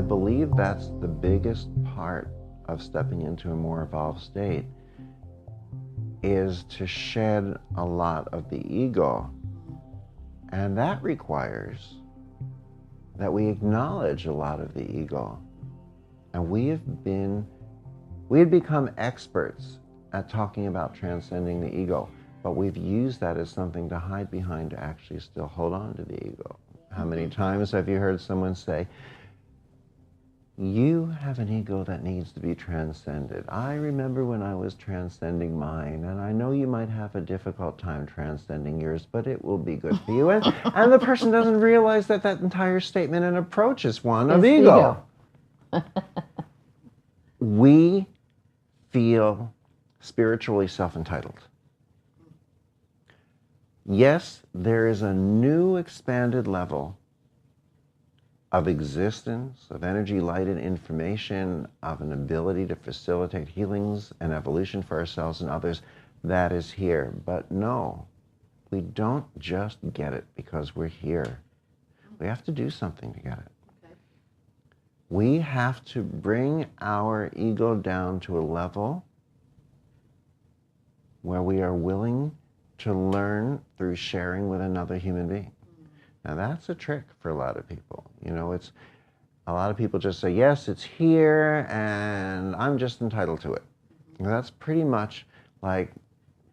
believe that's the biggest part of stepping into a more evolved state, is to shed a lot of the ego. And that requires that we acknowledge a lot of the ego. And we had become experts at talking about transcending the ego, but we've used that as something to hide behind to actually still hold on to the ego. How many times have you heard someone say, you have an ego that needs to be transcended. I remember when I was transcending mine, and I know you might have a difficult time transcending yours, but it will be good for you. And the person doesn't realize that that entire statement and approach is one of ego. We feel spiritually self-entitled. Yes, there is a new expanded level of existence, of energy, light, and information, of an ability to facilitate healings and evolution for ourselves and others that is here. But no, we don't just get it because we're here. We have to do something to get it. Okay. We have to bring our ego down to a level where we are willing to learn through sharing with another human being. Now that's a trick for a lot of people. You know, it's a lot of people just say, yes, it's here and I'm just entitled to it. And that's pretty much like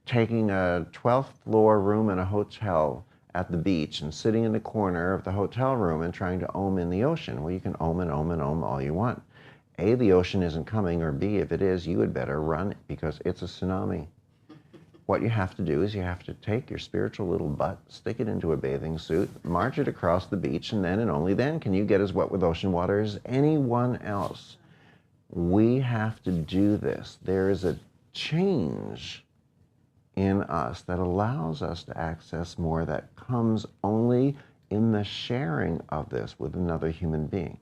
taking a 12th floor room in a hotel at the beach and sitting in the corner of the hotel room and trying to ohm in the ocean. Well, you can ohm and ohm and ohm all you want. A, the ocean isn't coming, or B, if it is, you had better run because it's a tsunami. What you have to do is you have to take your spiritual little butt, stick it into a bathing suit, march it across the beach, and then and only then can you get as wet with ocean water as anyone else. We have to do this. There is a change in us that allows us to access more that comes only in the sharing of this with another human being.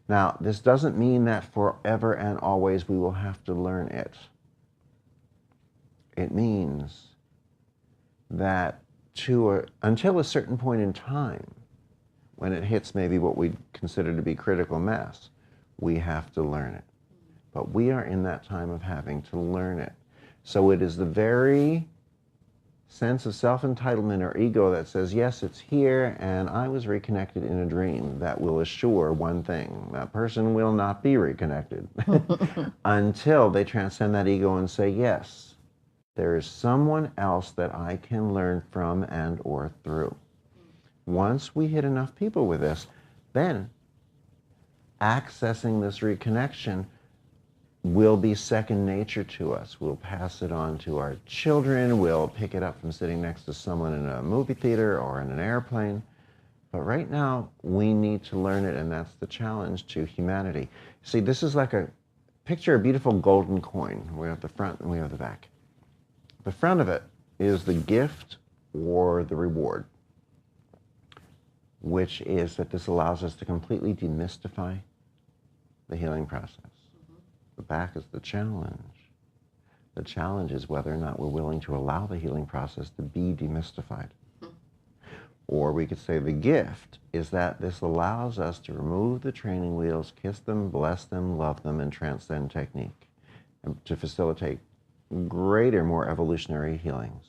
Now, this doesn't mean that forever and always we will have to learn it. It means that until a certain point in time, when it hits maybe what we consider to be critical mass, we have to learn it. But we are in that time of having to learn it. So it is the very sense of self-entitlement or ego that says, yes, it's here, and I was reconnected in a dream, that will assure one thing: that person will not be reconnected until they transcend that ego and say, yes, there is someone else that I can learn from and or through. Once we hit enough people with this, then accessing this reconnection will be second nature to us. We'll pass it on to our children. We'll pick it up from sitting next to someone in a movie theater or in an airplane. But right now, we need to learn it, and that's the challenge to humanity. See, this is like picture a beautiful golden coin. We have the front and we have the back. The front of it is the gift or the reward, which is that this allows us to completely demystify the healing process. The back is the challenge. The challenge is whether or not we're willing to allow the healing process to be demystified. Or we could say the gift is that this allows us to remove the training wheels, kiss them, bless them, love them, and transcend technique, and to facilitate greater, more evolutionary healings.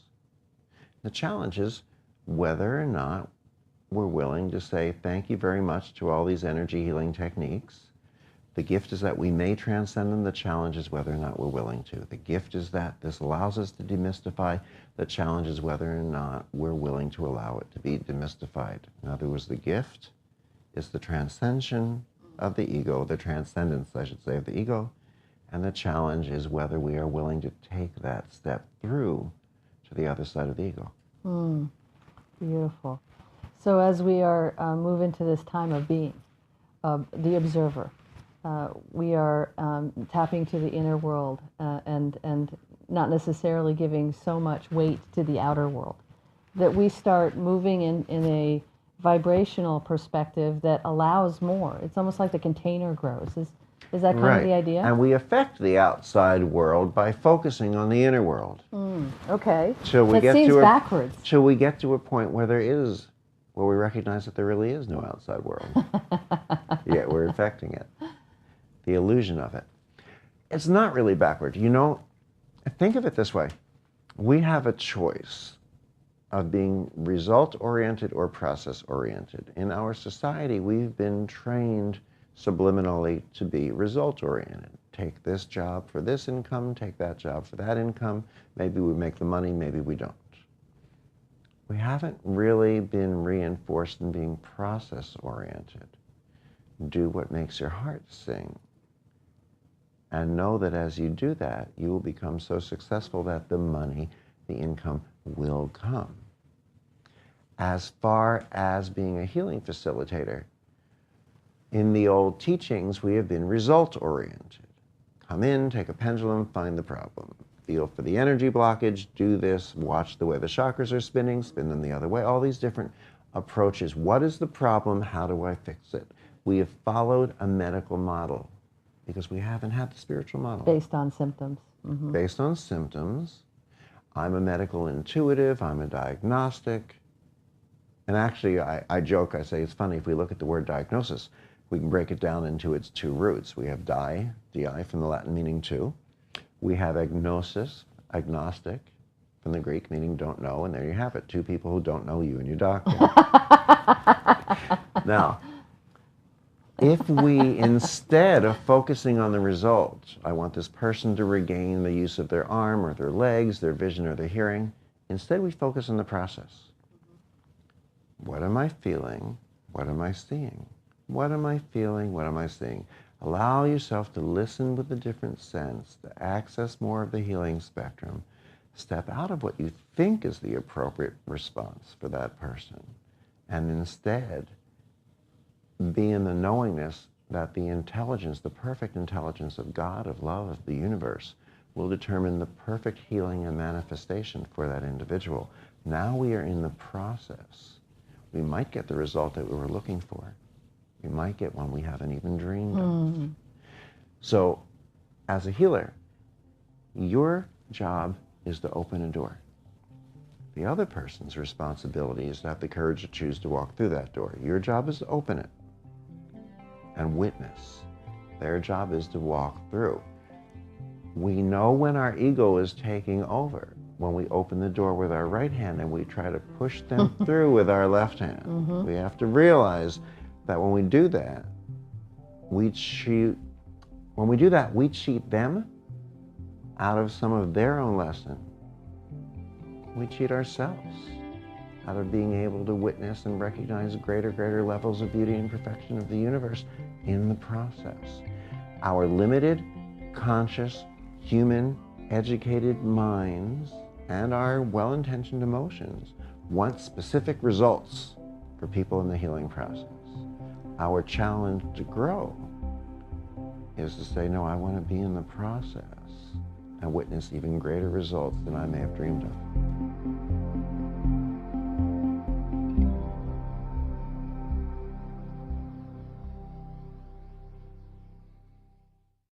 The challenge is whether or not we're willing to say thank you very much to all these energy healing techniques. The gift is that we may transcend them. The challenge is whether or not we're willing to. The gift is that this allows us to demystify. The challenge is whether or not we're willing to allow it to be demystified. In other words, the gift is the transcension of the ego, the transcendence, I should say, of the ego. And the challenge is whether we are willing to take that step through to the other side of the ego. Beautiful. So as we are move into this time of being, the observer, we are tapping to the inner world and not necessarily giving so much weight to the outer world, that we start moving in a vibrational perspective that allows more. It's almost like the container grows. Is that kind of the idea? And we affect the outside world by focusing on the inner world. Okay. That seems backwards. Till we get to a point where we recognize that there really is no outside world. yet we're affecting it. The illusion of it. It's not really backward. You know, think of it this way. We have a choice of being result-oriented or process-oriented. In our society, we've been trained subliminally to be result-oriented. Take this job for this income, take that job for that income. Maybe we make the money, maybe we don't. We haven't really been reinforced in being process-oriented. Do what makes your heart sing. And know that as you do that, you will become so successful that the money, the income will come. As far as being a healing facilitator, in the old teachings, we have been result-oriented. Come in, take a pendulum, find the problem. Feel for the energy blockage, do this, watch the way the chakras are spinning, spin them the other way, all these different approaches. What is the problem? How do I fix it? We have followed a medical model because we haven't had the spiritual model. Based on symptoms. Mm-hmm. Based on symptoms. I'm a medical intuitive, I'm a diagnostic. And actually, I joke, I say it's funny, if we look at the word diagnosis, we can break it down into its two roots. We have di from the Latin meaning two. We have agnosis, agnostic, from the Greek meaning don't know, and there you have it, two people who don't know, you and your doctor. Now, if we, instead of focusing on the result, I want this person to regain the use of their arm or their legs, their vision or their hearing, instead we focus on the process. What am I feeling? What am I seeing? What am I feeling? What am I seeing? Allow yourself to listen with a different sense, to access more of the healing spectrum. Step out of what you think is the appropriate response for that person, and instead be in the knowingness that the intelligence, the perfect intelligence of God, of love, of the universe, will determine the perfect healing and manifestation for that individual. Now we are in the process. We might get the result that we were looking for. We might get one we haven't even dreamed of. So, as a healer, your job is to open a door. The other person's responsibility is to have the courage to choose to walk through that door. Your job is to open it and witness. Their job is to walk through. We know when our ego is taking over, when we open the door with our right hand and we try to push them through with our left hand. We have to realize that when we do that, we cheat them out of some of their own lesson. We cheat ourselves out of being able to witness and recognize greater levels of beauty and perfection of the universe in the process. Our limited, conscious, human, educated minds and our well-intentioned emotions want specific results for people in the healing process. Our challenge to grow is to say, no, I want to be in the process and witness even greater results than I may have dreamed of.